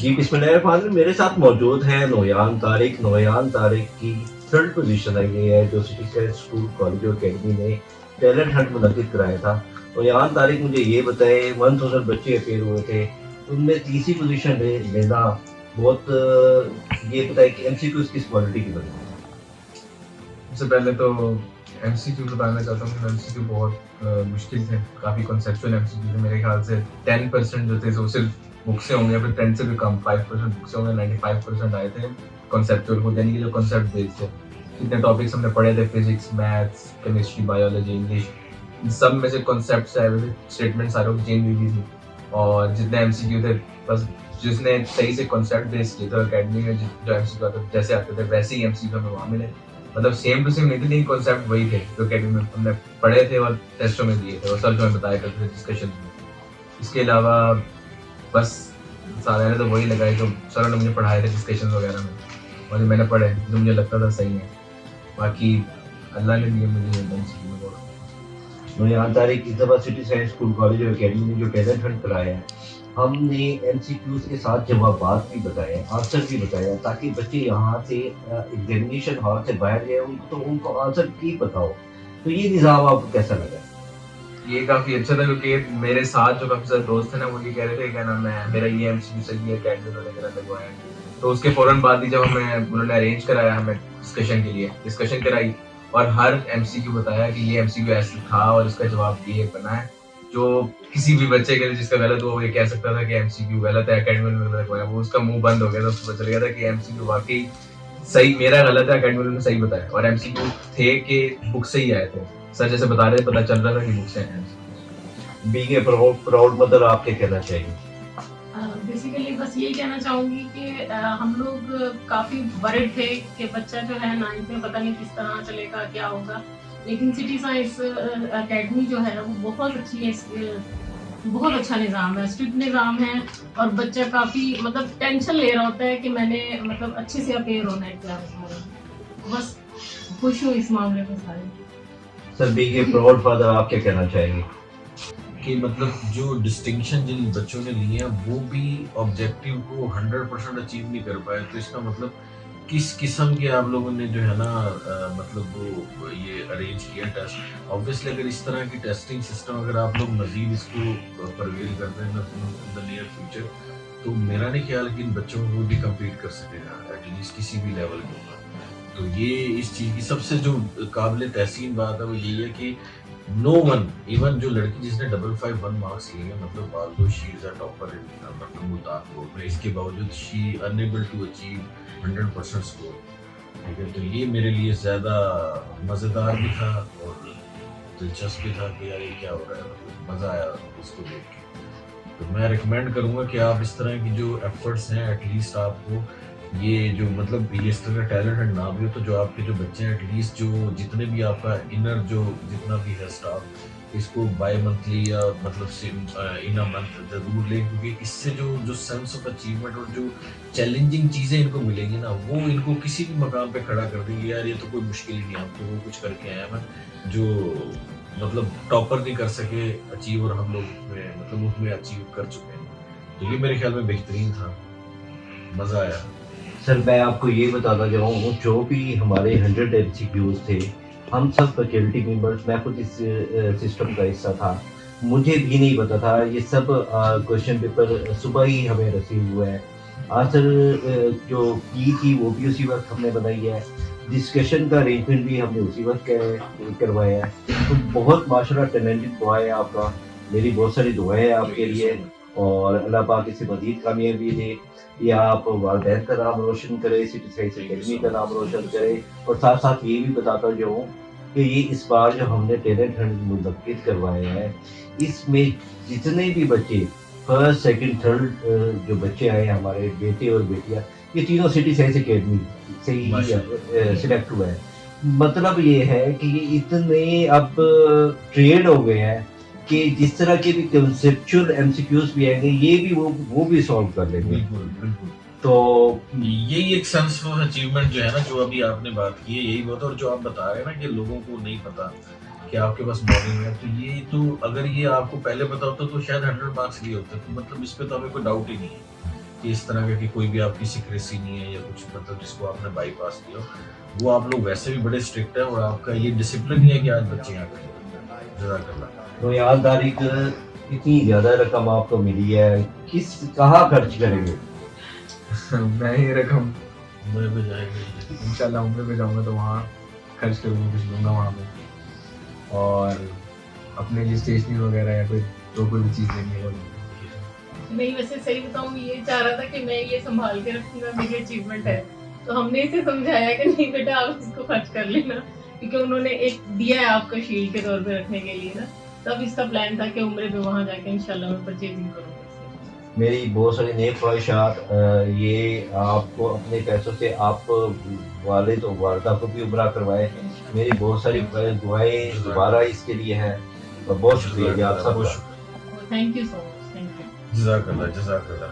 जी बिस्मिल्लाहिर्रहमानिर्रहीम। मेरे साथ मौजूद है नोयान तारिक। नोयान तारिक की थर्ड पोजीशन आई है जो सिटी सेंट स्कूल कॉलेज और अकेडमी ने टैलेंट हंट मुनक्किद कराया था। नोयान तारिक मुझे ये बताए 1000 बच्चे अपेयर हुए थे, उनमें तीसरी पोजीशन लेना बहुत ये बताए कि एमसीक्यूज किस क्वालिटी की बनी। सबसे पहले तो एमसीक्यू बताना चाहता हूँ। एमसीक्यू बहुत मुश्किल थे, काफ़ी कॉन्सेप्चुअल एमसीक्यू थे। मेरे ख्याल से 10% जो थे वो सिर्फ बुक से होंगे, फिर 10 से भी कम 5% बुक से होंगे। 95% आए थे कॉन्सेप्चुअल को, यानी कि जो कॉन्सेप्ट बेस्ड थे। कितने टॉपिक्स हमने पढ़े थे, physics, maths, chemistry, biology, English, इन सब में से कॉन्सेप्ट आए हुए थे, स्टेटमेंट सारों की चेंज हुई थी। और जितने एमसीक्यू थे, बस जिसने सही से कॉन्सेप्ट बेस्ड किए थे अकेडमी में जो एमसीक्यू आते जैसे आते थे वैसे ही एमसीक्यू हमें वहाँ मिले। मतलब सेम टू सेम नहीं थे, लेकिन कॉन्सेप्ट वही थे जो अकेडमी में हमने पढ़े थे और टेस्टों में दिए थे और सर जो हमें बताया करते थे डिस्कशन में। इसके अलावा बस सारे तो वही लगाए जो सर ने मुझे पढ़ाए थे डिस्कशन वगैरह में, और जो मैंने पढ़े जो मुझे लगता था सही है। बाकी अल्लाह ने दिए मुझे एमसीक्यू में बहुत। नोयान तारिक इस दफा सिटी साइंस स्कूल कॉलेज और अकेडमी ने जो टैलेंट हंट कराया है, हमने एमसीक्यूज के साथ जवाबात भी बताए, आंसर भी बताया, ताकि बच्चे यहाँ से एग्जामिनेशन हॉल से बाहर गए उनको तो उनको आंसर की पता हो। तो ये निज़ाम आपको कैसा लगा? ये काफी अच्छा था क्योंकि मेरे साथ जो काफी सारे दोस्त थे ना, वो ये कह रहे थे क्या नाम है मेरा ये एमसीक्यू सही है, कैंडिडेट वगैरह लगवाया। तो उसके फौरन बाद ही जब हमें उन्होंने अरेंज कराया हमें डिस्कशन के लिए, डिस्कशन कराई और हर एमसीक्यू बताया कि ये एमसीक्यू ऐसा था और इसका जवाब ये बना है। जो किसी भी बच्चे के लिए जिसका गलत हुआ वो ये कह सकता था कि एमसीक्यू गलत है, अकेडमी में लगवाया, वो उसका मुंह बंद हो गया था, उसको पता चल गया था कि एमसीक्यू वाकई सही, मेरा गलत है, अकेडमी ने सही बताया। और एमसीक्यू थे कि बुक से ही आए थे, सर जैसे बता रहे थे पता चल रहा था कि बुक से आए हैं। बीइंग ए प्राउड मदर आप क्या कहना चाहिए? बेसिकली बस यही कहना चाहूँगी कि हम लोग काफ़ी वरिड थे कि बच्चा जो है 9th में पता नहीं किस तरह चलेगा, क्या होगा। लेकिन सिटी साइंस अकेडमी जो है वो बहुत अच्छी है, बहुत अच्छा निज़ाम है, स्ट्रिक्ट निज़ाम है। और बच्चा काफ़ी मतलब टेंशन ले रहा होता है कि मैंने मतलब अच्छे से अपेयर होना है एग्जाम्स में। बस खुश हूँ इस मामले में सारे। Sir being a proud father आप क्या कहना चाहेंगे? कि मतलब जो डिस्टिंक्शन जिन बच्चों ने लिए हैं वो भी ऑब्जेक्टिव को 100% अचीव नहीं कर पाए, तो इसका मतलब किस किस्म के आप लोगों ने जो है ना मतलब वो ये अरेंज किया टेस्ट। ऑब्वियसली अगर इस तरह की टेस्टिंग सिस्टम अगर आप लोग मजीद इसको परवेल करते हैं इन द नियर फ्यूचर, तो मेरा नहीं ख्याल कि इन बच्चों को भी कम्पीट कर सकेगा एटलीस्ट किसी भी लेवल के ऊपर। तो ये इस चीज़ की सबसे जो काबिल तहसीन बात है वो यही है कि नो वन, इवन जो लड़की जिसने 551 मार्क्स लिए हैं, मतलब although she is a topper in Multan board में, इसके बावजूद she unable to achieve 100% score. ठीक है, तो ये मेरे लिए ज़्यादा मज़ेदार भी था और दिलचस्प भी था कि यार ये क्या हो रहा है, मतलब मज़ा आया इसको देख के। तो मैं रिकमेंड करूँगा कि आप इस तरह की जो एफर्ट्स हैं एटलीस्ट आपको ये जो मतलब ये इस तरह का टैलेंट है ना भी हो, तो जो आपके जो बच्चे हैं एटलीस्ट जो जितने भी आपका इनर जो जितना भी है स्टाफ, इसको बाय मंथली या मतलब इन अ मंथ जरूर लें, क्योंकि इससे जो सेंस ऑफ अचीवमेंट और जो चैलेंजिंग चीज़ें इनको मिलेंगी ना, वो इनको किसी भी मकाम पे खड़ा कर देंगे। यार ये तो कोई मुश्किल ही नहीं, हम तो वो कुछ करके आए हैं जो मतलब टॉपर नहीं कर सके अचीव, और हम लोग मतलब उसमें अचीव कर चुके हैं। तो ये मेरे ख्याल में बेहतरीन था, मज़ा आया। सर मैं आपको ये बताना चाहूँ जो भी हमारे 100 एमसीक्यूज थे, हम सब फैकल्टी मेंबर्स, मैं खुद इस सिस्टम का हिस्सा था, मुझे भी नहीं पता था। ये सब क्वेश्चन पेपर सुबह ही हमें रिसीव हुआ है। आंसर जो की थी वो भी उसी वक्त हमने बनाई है, डिस्कशन का अरेंजमेंट भी हमने उसी वक्त करवाया है। तो बहुत माशाल्लाह टैलेंटेड बॉय है आपका, मेरी बहुत सारी दुआएं हैं आपके लिए, और अल्लाह पाक इसे मजीद कामयाबी दे, या आप वालिदैन का नाम रोशन करे, सिटी साइंस अकेडमी का नाम रोशन करे। और साथ साथ ये भी बताता जाऊँ कि ये इस बार जो हमने टैलेंट हंट मुनक्किद करवाए हैं, इसमें जितने भी बच्चे फर्स्ट सेकंड थर्ड जो बच्चे आए हमारे बेटे और बेटियां, ये तीनों सिटी साइंस अकेडमी से ही सिलेक्ट हुआ है। मतलब ये है कि ये इतने अब ट्रेड हो गए हैं कि जिस तरह के भी कंसेप्चुअल एमसीक्यूज भी आएंगे ये भी वो भी सॉल्व कर लेंगे। बिल्कुल बिल्कुल। तो यही एक सेंस ऑफ अचीवमेंट जो है ना, जो अभी आपने बात की है, यही बात। और जो आप बता रहे हैं ना कि लोगों को नहीं पता कि आपके पास मॉडलिंग है, तो ये तो अगर ये आपको पहले पता होता तो शायद 100 मार्क्स लिए होते, तो मतलब इस पे तो हमें कोई डाउट ही नहीं है। कि इस तरह का कि कोई भी आपकी सिक्रेसी नहीं है या कुछ मतलब जिसको आपने बाईपास किया हो, वो आप लोग वैसे भी बड़े स्ट्रिक्ट है और आपका ये डिसिप्लिन ही है कि आज बच्चे यहाँ करें। जज़ाकल्लाह। तो याददारी इतनी ज्यादा रकम आपको मिली है, कहाँ खर्च करेंगे? मैं ये रकम उम्र पे जाएंगे इंशाल्लाह उम्र पे जाऊंगा तो वहाँ खर्च करूँगा, कुछ लूँगा वहाँ पे, और अपने लिए स्टेशनरी वगैरह या कोई भी चीज़ लेंगे वो लूँगा। नहीं, वैसे सही बताऊं ये चाह रहा था कि मैं ये संभाल के रखूंगा, मेरी अचीवमेंट है, तो हमने इसे समझाया कि नहीं बेटा आप इसको खर्च कर लेना, क्योंकि उन्होंने एक दिया है आपको शील्ड के तौर पे रखने के लिए ना। तब इसका प्लान था कि उम्र पे वहाँ जाके इंशाल्लाह मैं परचेजिंग करूँगा। मेरी बहुत सारी नेक ख्वाहिशात, ये आपको अपने पैसों से आप वालिद और वालदा को भी उम्रा करवाए। मेरी बहुत सारी दुआएं दोबारा इसके लिए हैं, और बहुत शुक्रिया जी आप सबका। Thank you so much, thank you. जज़ाकल्लाह जज़ाकल्लाह।